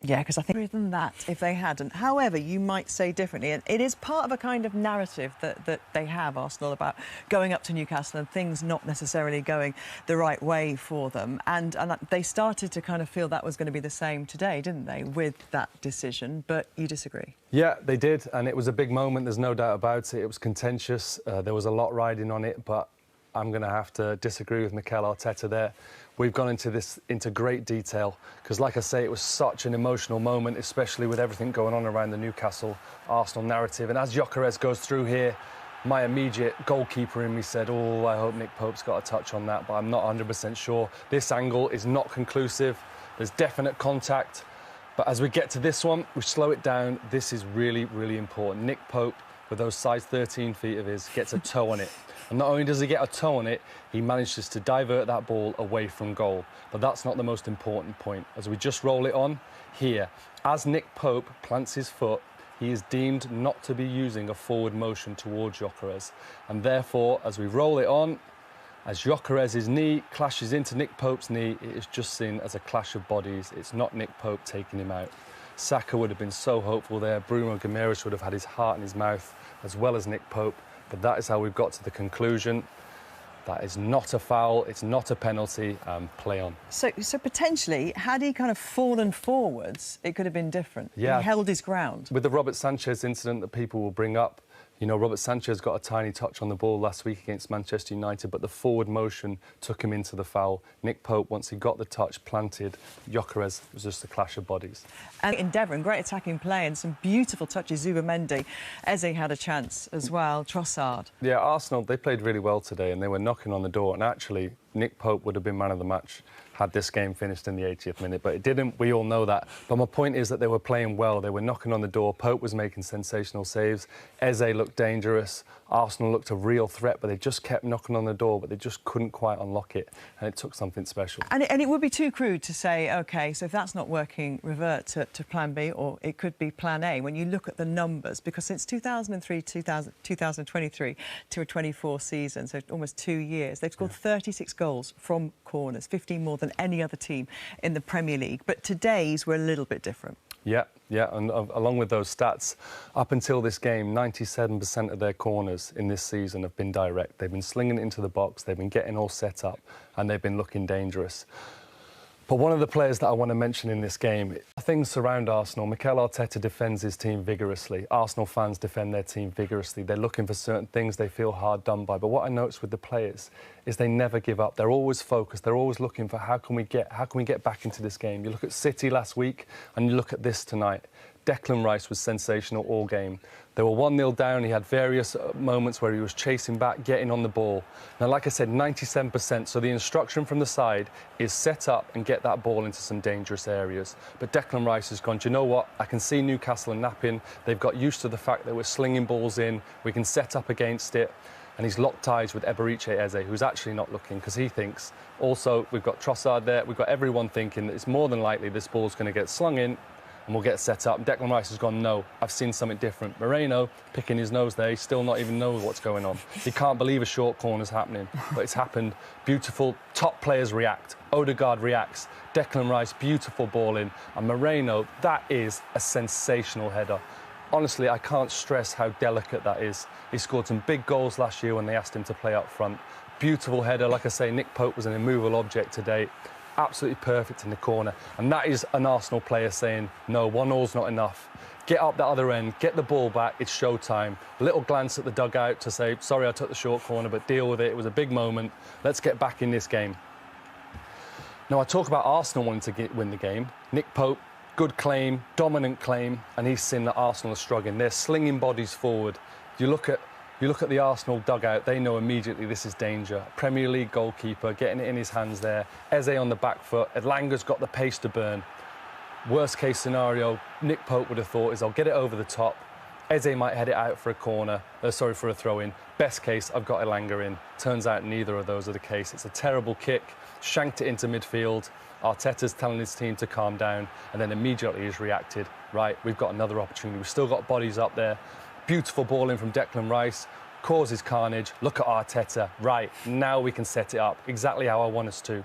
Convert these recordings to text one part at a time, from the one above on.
Yeah, because I think more than that if they hadn't. However, you might say differently, and it is part of a kind of narrative that they have, Arsenal, about going up to Newcastle and things not necessarily going the right way for them. And they started to kind of feel that was going to be the same today, didn't they, with that decision? But you disagree? Yeah, they did, and it was a big moment, there's no doubt about it. It was contentious, there was a lot riding on it, but I'm going to have to disagree with Mikel Arteta there. We've gone into great detail because, like I say, it was such an emotional moment, especially with everything going on around the Newcastle Arsenal narrative. And as Gyökeres goes through here, my immediate goalkeeper in me said, oh, I hope Nick Pope's got a touch on that, but I'm not 100% sure. This angle is not conclusive. There's definite contact. But as we get to this one, we slow it down. This is really, really important. Nick Pope, with those size 13 feet of his, gets a toe on it. And not only does he get a toe on it, he manages to divert that ball away from goal. But that's not the most important point. As we just roll it on here, as Nick Pope plants his foot, he is deemed not to be using a forward motion towards Gyökeres. And therefore, as we roll it on, as Gyökeres' knee clashes into Nick Pope's knee, it is just seen as a clash of bodies. It's not Nick Pope taking him out. Saka would have been so hopeful there. Bruno Guimaraes would have had his heart in his mouth, as well as Nick Pope. But that is how we've got to the conclusion. That is not a foul, it's not a penalty, and play on. So potentially, had he kind of fallen forwards, it could have been different. Yeah. He held his ground. With the Robert Sanchez incident that people will bring up, you know, Robert Sanchez got a tiny touch on the ball last week against Manchester United, but the forward motion took him into the foul. Nick Pope, once he got the touch planted, Gyökeres, was just a clash of bodies. And endeavour and great attacking play and some beautiful touches. Zubimendi, Eze had a chance as well, Trossard. Yeah, Arsenal, they played really well today and they were knocking on the door, and actually Nick Pope would have been man of the match had this game finished in the 80th minute, but it didn't. We all know that. But my point is that they were playing well. They were knocking on the door. Pope was making sensational saves. Eze looked dangerous. Arsenal looked a real threat, but they just kept knocking on the door, but they just couldn't quite unlock it, and it took something special. And it would be too crude to say, OK, so if that's not working, revert to plan B, or it could be plan A, when you look at the numbers, because since 2003, 2023 to a 24 season, so almost 2 years, they've scored 36 goals from corners, 15 more than any other team in the Premier League. But today's were a little bit different. Yeah, and along with those stats, up until this game, 97% of their corners in this season have been direct. They've been slinging it into the box, they've been getting all set up, and they've been looking dangerous. But one of the players that I want to mention in this game, things surround Arsenal. Mikel Arteta defends his team vigorously. Arsenal fans defend their team vigorously. They're looking for certain things they feel hard done by. But what I notice with the players is they never give up. They're always focused. They're always looking for how can we get back into this game. You look at City last week and you look at this tonight. Declan Rice was sensational all game. They were 1-0 down. He had various moments where he was chasing back, getting on the ball. Now, like I said, 97%. So the instruction from the side is set up and get that ball into some dangerous areas. But Declan Rice has gone, do you know what? I can see Newcastle napping. They've got used to the fact that we're slinging balls in. We can set up against it. And he's locked eyes with Eberiche Eze, who's actually not looking, because he thinks, also, we've got Trossard there. We've got everyone thinking that it's more than likely this ball's going to get slung in and we'll get set up. Declan Rice has gone, no, I've seen something different. Merino, picking his nose there, he still not even knows what's going on. He can't believe a short corner's happening, but it's happened. Beautiful, top players react. Odegaard reacts. Declan Rice, beautiful ball in. And Merino, that is a sensational header. Honestly, I can't stress how delicate that is. He scored some big goals last year when they asked him to play up front. Beautiful header. Like I say, Nick Pope was an immovable object today. Absolutely perfect in the corner. And that is an Arsenal player saying, no, 1-0's not enough. Get up the other end, get the ball back, it's showtime. A little glance at the dugout to say, sorry, I took the short corner, but deal with it. It was a big moment. Let's get back in this game. Now, I talk about Arsenal wanting to win the game. Nick Pope, good claim, dominant claim, and he's seen that Arsenal are struggling. They're slinging bodies forward. You look at the Arsenal dugout, they know immediately this is danger. Premier League goalkeeper getting it in his hands there. Eze on the back foot. Elanga's got the pace to burn. Worst case scenario, Nick Pope would have thought is I'll get it over the top. Eze might head it out for for a throw-in. Best case, I've got Elanga in. Turns out neither of those are the case. It's a terrible kick. Shanked it into midfield. Arteta's telling his team to calm down, and then immediately he's reacted. Right, we've got another opportunity. We've still got bodies up there. Beautiful ball in from Declan Rice, causes carnage. Look at Arteta. Right, now we can set it up exactly how I want us to.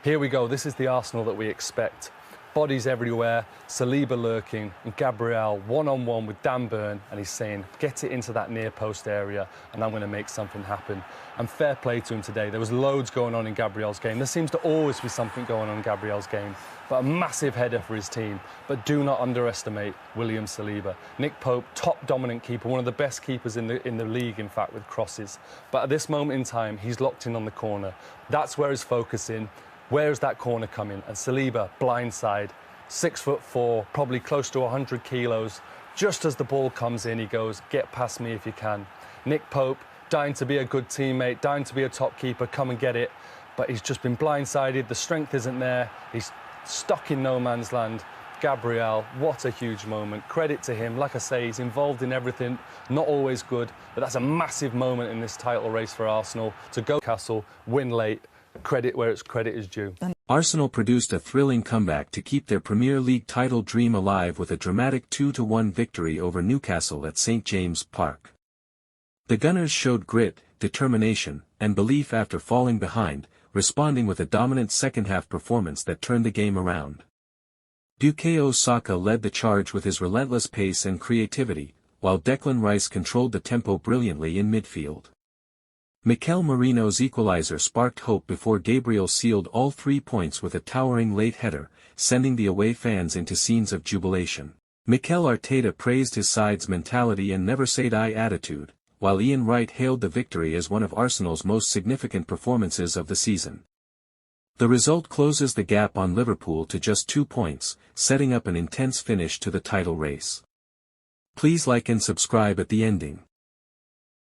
Here we go. This is the Arsenal that we expect. bodies everywhere, Saliba lurking, and Gabriel one-on-one with Dan Burn, and he's saying, get it into that near post area, and I'm going to make something happen. And fair play to him today. There was loads going on in Gabriel's game. There seems to always be something going on in Gabriel's game, but a massive header for his team. But do not underestimate William Saliba. Nick Pope, top dominant keeper, one of the best keepers in the league, in fact, with crosses. But at this moment in time, he's locked in on the corner. That's where he's focusing. Where's that corner coming? And Saliba, blindside, 6'4", probably close to 100 kilos. Just as the ball comes in, he goes, get past me if you can. Nick Pope, dying to be a good teammate, dying to be a top keeper, come and get it. But he's just been blindsided, the strength isn't there, he's stuck in no man's land. Gabriel, what a huge moment. Credit to him. Like I say, he's involved in everything, not always good, but that's a massive moment in this title race for Arsenal. To go Newcastle, win late, credit where its credit is due. Arsenal produced a thrilling comeback to keep their Premier League title dream alive with a dramatic 2-1 victory over Newcastle at St James Park. The Gunners showed grit, determination, and belief after falling behind, responding with a dominant second-half performance that turned the game around. Bukayo Saka led the charge with his relentless pace and creativity, while Declan Rice controlled the tempo brilliantly in midfield. Mikel Merino's equaliser sparked hope before Gabriel sealed all 3 points with a towering late header, sending the away fans into scenes of jubilation. Mikel Arteta praised his side's mentality and never-say-die attitude, while Ian Wright hailed the victory as one of Arsenal's most significant performances of the season. The result closes the gap on Liverpool to just 2 points, setting up an intense finish to the title race. Please like and subscribe at the ending.